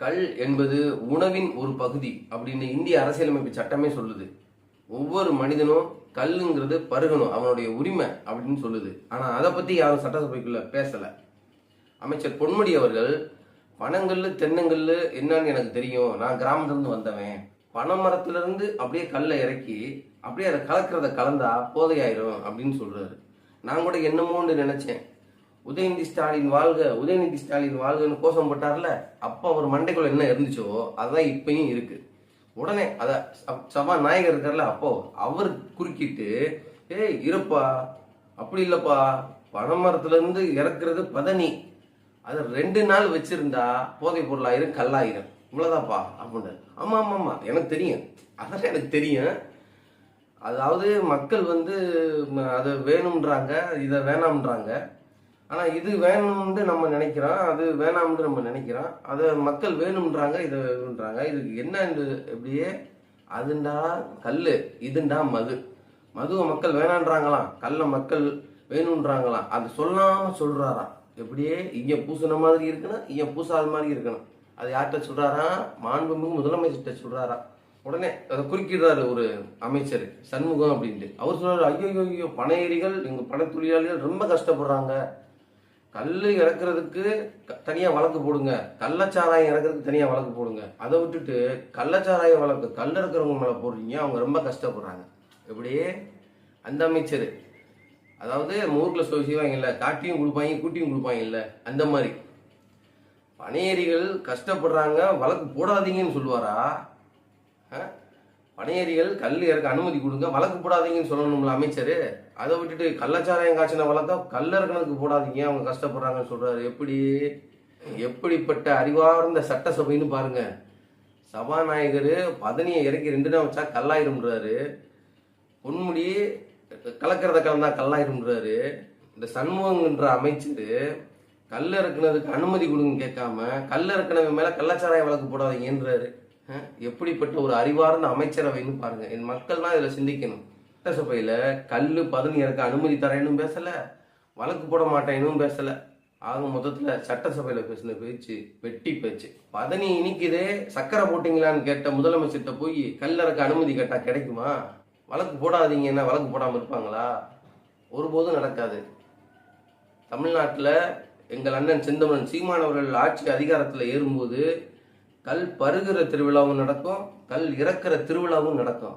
கல் என்பது உணவின் ஒரு பகுதி அப்படின்னு இந்திய அரசியலமைப்பு சட்டமே சொல்லுது. ஒவ்வொரு மனிதனும் கல்லுங்கிறது பருகணும், அவனுடைய உரிமை அப்படின்னு சொல்லுது. ஆனா அதை பத்தி யாரும் சட்டசபைக்குள்ள பேசல. அமைச்சர் பொன்முடி அவர்கள் பனங்கல்லு தென்னங்கல்லு என்னன்னு எனக்கு தெரியும், நான் கிராமத்திலிருந்து வந்தவன், பனைமரத்துல இருந்து அப்படியே கல்லை இறக்கி அப்படியே அதை கலக்கிறத கலந்தா போதையாயிரும் அப்படின்னு சொல்றாரு. நான் கூட என்னமோன்னு நினைச்சேன், உதயநிதி ஸ்டாலின் வாழ்க, உதயநிதி ஸ்டாலின் வாழ்கன்னு கோஷம் போட்டார்ல, அப்போ அவர் மண்டைக்குள்ள என்ன இருந்துச்சோ அதுதான் இப்பயும் இருக்கு. உடனே அத சபாநாயகர் இருக்கார்ல, அப்போ அவர் குறுக்கிட்டு, ஏய் இருப்பா, அப்படி இல்லப்பா, பனைமரத்துல இருந்து இறக்குறது பதனி, அதை 2 நாள் வச்சிருந்தா போதை பொருளாயிரும், கல்லாயிரும், இவ்வளவுதான்ப்பா அப்படின்னு. ஆமா ஆமா ஆமா எனக்கு தெரியும், அதெல்லாம் எனக்கு தெரியும். அதாவது மக்கள் அதை வேணும்ன்றாங்க, இதை வேணாம்ன்றாங்க. ஆனால் இது வேணும்னு நம்ம நினைக்கிறோம், அது வேணாம்னு நம்ம நினைக்கிறோம். அதை மக்கள் வேணும்ன்றாங்க, இதை வேணுன்றாங்க. இதுக்கு என்ன எப்படியே அதுண்டா கல், இதுண்டா மது. மதுவை மக்கள் வேணான்றாங்களாம், கல்லை மக்கள் வேணுன்றாங்களாம். அது சொல்லாமல் சொல்கிறாராம். எப்படியே இங்கே பூசின மாதிரி இருக்கணும், இங்கே பூசாத மாதிரி இருக்கணும். அது யார்கிட்ட சொல்கிறாரா? மாண்புமிகு முதலமைச்சர்கிட்ட சொல்கிறாரா. உடனே அதை குறுக்கிடுறாரு ஒரு அமைச்சர் சண்முகம் அப்படின்ட்டு. அவர் சொல்றாரு, ஐயோ ஐயோ, பனையேரிகள், எங்கள் பனை தொழிலாளிகள் ரொம்ப கஷ்டப்படுறாங்க, கல் இறக்குறதுக்கு தனியாக வழக்கு போடுங்க, கள்ளச்சாராயம் இறக்குறதுக்கு தனியாக வழக்கு போடுங்க. அதை விட்டுட்டு கள்ளச்சாராய வழக்கு கல் இறக்குறவங்க மேலே போடுறீங்க, அவங்க ரொம்ப கஷ்டப்படுறாங்க. எப்படியே அந்த அமைச்சர், அதாவது ஊரில் செய்வாங்க இல்லை, காட்டியும் கொடுப்பாங்க கூட்டியும் கொடுப்பாங்க இல்லை, அந்த மாதிரி பனையேரிகள் கஷ்டப்படுறாங்க வழக்கு போடாதீங்கன்னு சொல்லுவாரா? பனையேரிகள் கல் இறக்க அனுமதி கொடுங்க, வழக்கு போடாதீங்கன்னு சொல்லணும்ல அமைச்சர். அதை விட்டுட்டு கள்ளச்சாராயம் காய்ச்சின வழக்கா கல் இறக்கணுக்கு போடாதீங்க, அவங்க கஷ்டப்படுறாங்கன்னு சொல்றாரு. எப்படிப்பட்ட அறிவார்ந்த சட்டசபைன்னு பாருங்க. சபாநாயகர் பதனியை இறக்கி 2 நாள் வச்சா கல்லாயிரும்ன்றாரு. பொன்முடி கலக்கிறத கலந்தா கல்லாயிரும்ன்றாரு. இந்த சண்முகன்ற அமைச்சர் கல் இறக்குனதுக்கு அனுமதி கொடுங்க கேட்காம கல் இறக்குனவங்க மேல கள்ளச்சாராய வழக்கு போடாதீங்கன்றாரு. எப்படிப்பட்ட ஒரு அறிவார்ந்த அமைச்சரவைன்னு பாருங்க. என் மக்கள் தான் இதுல சிந்திக்கணும். சட்டசபையில கல்லு பதனி இறக்க அனுமதி தரேனும் பேசல, வழக்கு போட மாட்டேனும் பேசல. ஆக மொத்தத்துல சட்டசபையில பேசின பேச்சு வெட்டி பேச்சு. பதனி இனிக்குதே, சக்கரை போட்டீங்களான்னு கேட்ட முதலமைச்சர்கிட்ட போய் கல் இறக்க அனுமதி கேட்டா கிடைக்குமா? வழக்கு போடாதீங்கன்னா வழக்கு போடாம இருப்பாங்களா? ஒருபோதும் நடக்காது. தமிழ்நாட்டுல எங்கள் அண்ணன் செந்தமிழன் சீமானவர்கள் ஆட்சி அதிகாரத்துல ஏறும்போது கல் பருகிற திருவிழாவும் நடக்கும், கல் இறக்குற திருவிழாவும் நடக்கும்.